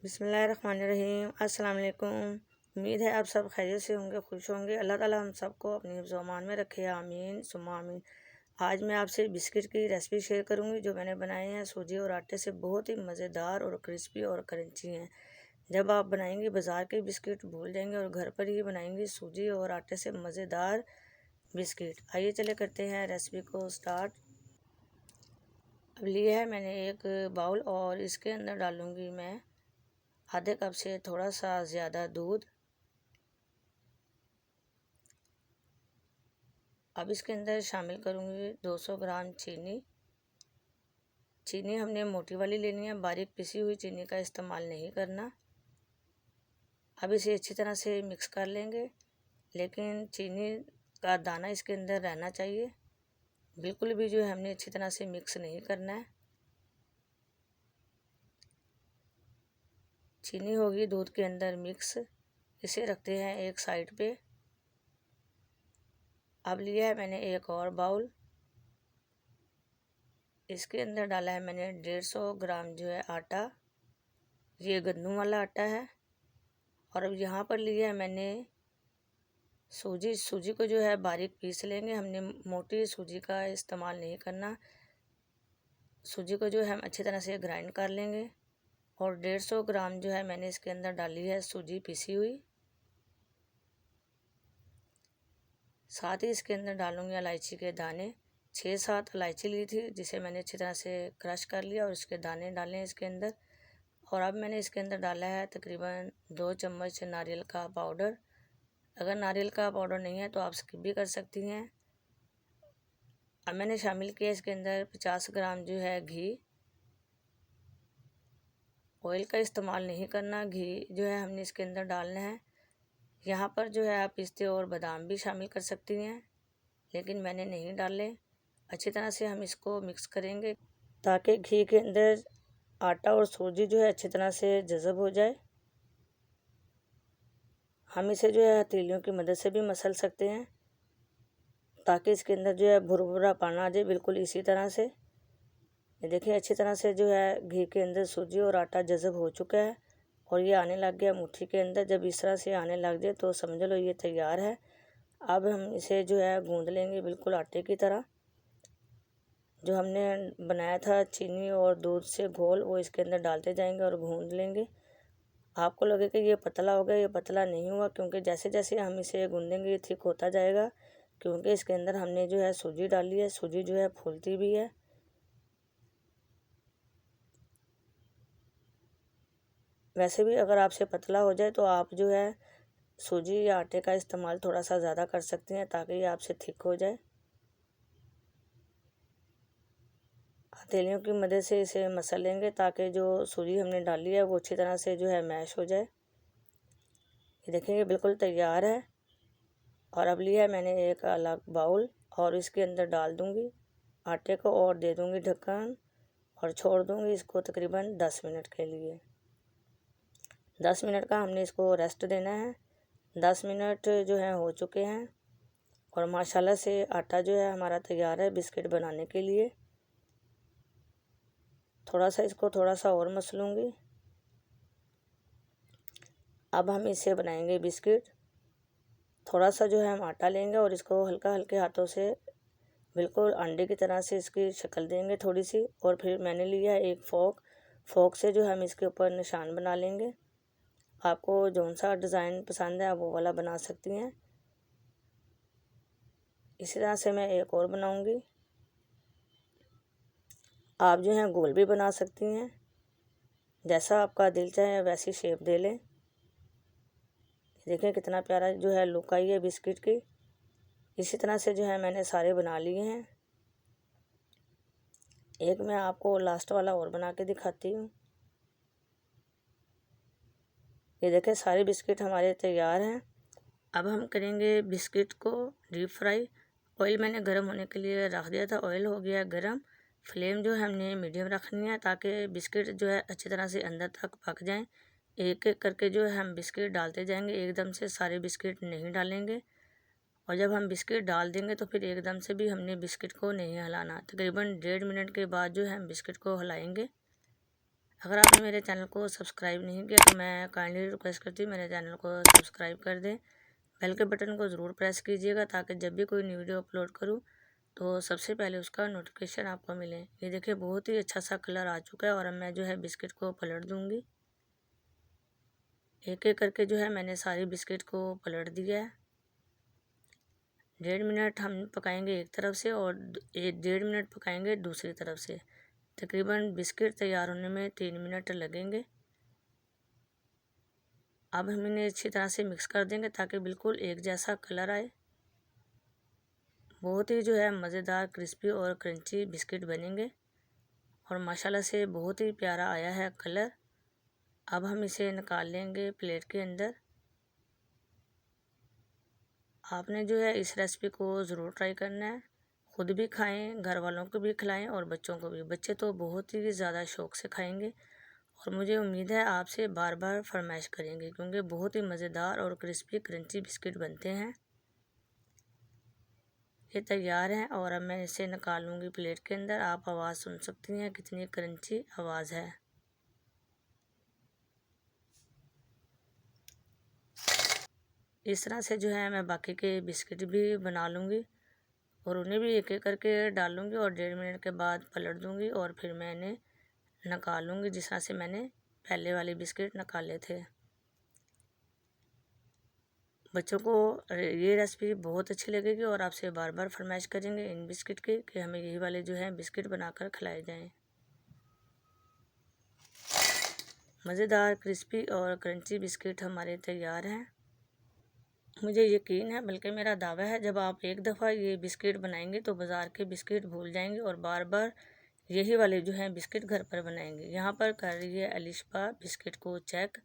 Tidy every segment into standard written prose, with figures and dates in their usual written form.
बिस्मिल्लाहिर्रहमानिर्रहीम। अस्सलाम वालेकुम। उम्मीद है आप सब खैरियत से होंगे, खुश होंगे। अल्लाह ताला हम सबको अपनी हिफ्ज़ व अमान में रखे, आमीन सुम्मा आमीन। आज मैं आपसे बिस्किट की रेसिपी शेयर करूंगी जो मैंने बनाए हैं सूजी और आटे से। बहुत ही मज़ेदार और क्रिस्पी और क्रंची हैं। जब आप बनाएंगे बाज़ार के बिस्किट भूल जाएंगे और घर पर ही बनाएंगे सूजी और आटे से मज़ेदार बिस्किट। आइए चले करते हैं रेसिपी को स्टार्ट। अब लिया है मैंने एक बाउल और इसके अंदर डालूंगी मैं आधे कप से थोड़ा सा ज़्यादा दूध। अब इसके अंदर शामिल करूँगी 200 ग्राम चीनी। चीनी हमने मोटी वाली लेनी है, बारीक पिसी हुई चीनी का इस्तेमाल नहीं करना। अब इसे अच्छी तरह से मिक्स कर लेंगे, लेकिन चीनी का दाना इसके अंदर रहना चाहिए। बिल्कुल भी जो है हमने अच्छी तरह से मिक्स नहीं करना है। चीनी होगी दूध के अंदर मिक्स। इसे रखते हैं एक साइड पे। अब लिया है मैंने एक और बाउल। इसके अंदर डाला है मैंने 150 ग्राम जो है आटा। ये गंदम वाला आटा है। और अब यहाँ पर लिया है मैंने सूजी। सूजी को जो है बारीक पीस लेंगे, हमने मोटी सूजी का इस्तेमाल नहीं करना। सूजी को जो है हम अच्छी तरह से ग्राइंड कर लेंगे। और 150 ग्राम जो है मैंने इसके अंदर डाली है सूजी पीसी हुई। साथ ही इसके अंदर डालूंगी इलायची के दाने। 6-7 इलायची ली थी जिसे मैंने अच्छी तरह से क्रश कर लिया और इसके दाने डाले इसके अंदर। और अब मैंने इसके अंदर डाला है तकरीबन 2 चम्मच नारियल का पाउडर। अगर नारियल का पाउडर नहीं है तो आप स्किप भी कर सकती हैं। अब मैंने शामिल किया इसके अंदर 50 ग्राम जो है घी। ऑयल का इस्तेमाल नहीं करना, घी जो है हमने इसके अंदर डालना है। यहाँ पर जो है आप पिस्ते और बादाम भी शामिल कर सकती हैं, लेकिन मैंने नहीं डाले। अच्छी तरह से हम इसको मिक्स करेंगे ताकि घी के अंदर आटा और सूजी जो है अच्छी तरह से जज़ब हो जाए। हम इसे जो है हथेलियों की मदद से भी मसल सकते हैं ताकि इसके अंदर जो है भुरभुरा पाना आ जाए, बिल्कुल इसी तरह से। ये देखिए अच्छी तरह से जो है घी के अंदर सूजी और आटा जज़ब हो चुका है और ये आने लग गया मुट्ठी के अंदर। जब इस तरह से आने लग जाए तो समझ लो ये तैयार है। अब हम इसे जो है गूंद लेंगे बिल्कुल आटे की तरह। जो हमने बनाया था चीनी और दूध से घोल, वो इसके अंदर डालते जाएंगे और गूंद लेंगे। आपको लगे कि ये पतला हो गया, ये पतला नहीं हुआ, क्योंकि जैसे जैसे हम इसे गूंदेंगे ये थिक होता जाएगा, क्योंकि इसके अंदर हमने जो है सूजी डाली है। सूजी जो है फूलती भी है। वैसे भी अगर आपसे पतला हो जाए तो आप जो है सूजी या आटे का इस्तेमाल थोड़ा सा ज़्यादा कर सकते हैं ताकि ये आपसे थिक हो जाए। हथेलियों की मदद से इसे मसल लेंगे ताकि जो सूजी हमने डाली है वो अच्छी तरह से जो है मैश हो जाए। ये देखेंगे बिल्कुल तैयार है। और अब लिया है मैंने एक अलग बाउल और इसके अंदर डाल दूंगी आटे को और दे दूंगी ढक्कन और छोड़ दूंगी इसको तकरीबन 10 मिनट के लिए। 10 मिनट का हमने इसको रेस्ट देना है। 10 मिनट जो है हो चुके हैं और माशाल्लाह से आटा जो है हमारा तैयार है बिस्किट बनाने के लिए। थोड़ा सा और मसलूँगी। अब हम इससे बनाएंगे बिस्किट। थोड़ा सा जो है हम आटा लेंगे और इसको हल्के हाथों से बिल्कुल अंडे की तरह से इसकी शक्ल देंगे थोड़ी सी। और फिर मैंने लिया है एक फोक से जो हम इसके ऊपर निशान बना लेंगे। आपको जौन सा डिज़ाइन पसंद है आप वो वाला बना सकती हैं। इसी तरह से मैं एक और बनाऊंगी। आप जो है गोल भी बना सकती हैं, जैसा आपका दिल चाहे वैसी शेप दे लें। देखें कितना प्यारा जो है लुक आई है बिस्किट की। इसी तरह से जो है मैंने सारे बना लिए हैं। एक मैं आपको लास्ट वाला और बना के दिखाती हूँ। ये देखें सारे बिस्किट हमारे तैयार हैं। अब हम करेंगे बिस्किट को डीप फ्राई। ऑयल मैंने गर्म होने के लिए रख दिया था, ऑयल हो गया गर्म। फ्लेम जो है हमने मीडियम रखनी है ताकि बिस्किट जो है अच्छी तरह से अंदर तक पक जाएं। एक एक करके जो है हम बिस्किट डालते जाएंगे, एकदम से सारे बिस्किट नहीं डालेंगे। और जब हम बिस्किट डाल देंगे तो फिर एकदम से भी हमने बिस्किट को नहीं हिलाना। तकरीबन 1.5 मिनट के बाद जो है हम बिस्किट को हिलाएंगे। अगर आपने मेरे चैनल को सब्सक्राइब नहीं किया तो मैं काइंडली रिक्वेस्ट करती हूँ मेरे चैनल को सब्सक्राइब कर दें। बेल के बटन को ज़रूर प्रेस कीजिएगा ताकि जब भी कोई न्यू वीडियो अपलोड करूँ तो सबसे पहले उसका नोटिफिकेशन आपको मिले। ये देखिए बहुत ही अच्छा सा कलर आ चुका है और अब मैं जो है बिस्किट को पलट दूँगी। एक एक करके जो है मैंने सारी बिस्किट को पलट दिया है। 1.5 मिनट हम पकाएंगे एक तरफ से और 1.5 मिनट पकाएंगे दूसरी तरफ से। तकरीबन बिस्किट तैयार होने में 3 मिनट लगेंगे। अब हम इन्हें अच्छी तरह से मिक्स कर देंगे ताकि बिल्कुल एक जैसा कलर आए। बहुत ही जो है मज़ेदार क्रिस्पी और क्रंची बिस्किट बनेंगे और माशाल्लाह से बहुत ही प्यारा आया है कलर। अब हम इसे निकाल लेंगे प्लेट के अंदर। आपने जो है इस रेसिपी को ज़रूर ट्राई करना है। ख़ुद भी खाएं, घर वालों को भी खिलाएं और बच्चों को भी। बच्चे तो बहुत ही ज़्यादा शौक़ से खाएंगे और मुझे उम्मीद है आपसे बार बार फरमाइश करेंगे क्योंकि बहुत ही मज़ेदार और क्रिस्पी क्रंची बिस्किट बनते हैं। ये तैयार हैं और अब मैं इसे निकाल लूँगी प्लेट के अंदर। आप आवाज़ सुन सकती हैं कितनी क्रंची आवाज़ है। इस तरह से जो है मैं बाकी के बिस्किट भी बना लूँगी और उन्हें भी एक एक करके डाल लूँगी और 1.5 मिनट के बाद पलट दूँगी और फिर मैं इन्हें निकाल लूँगी जिस तरह से मैंने पहले वाले बिस्किट निकाले थे। बच्चों को ये रेसिपी बहुत अच्छी लगेगी और आपसे बार बार फरमाइश करेंगे इन बिस्किट की कि हमें यही वाले जो है बिस्किट बनाकर खिलाए जाएं। मज़ेदार क्रिस्पी और क्रंची बिस्किट हमारे तैयार हैं। मुझे यकीन है बल्कि मेरा दावा है जब आप एक दफ़ा ये बिस्किट बनाएंगे तो बाज़ार के बिस्किट भूल जाएंगे और बार बार यही वाले जो हैं बिस्किट घर पर बनाएंगे। यहाँ पर कर रही है अलिशबा बिस्किट को चेक।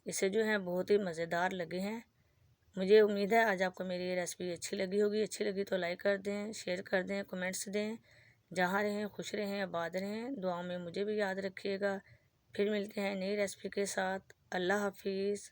इसे जो है बहुत ही मज़ेदार लगे हैं। मुझे उम्मीद है आज आपको मेरी ये रेसिपी अच्छी लगी होगी। अच्छी लगी तो लाइक कर दें, शेयर कर दें, कमेंट्स दें। जहाँ रहें खुश रहें, आबाद रहें। दुआओं में मुझे भी याद रखिएगा। फिर मिलते हैं नई रेसिपी के साथ। अल्लाह हाफिज़।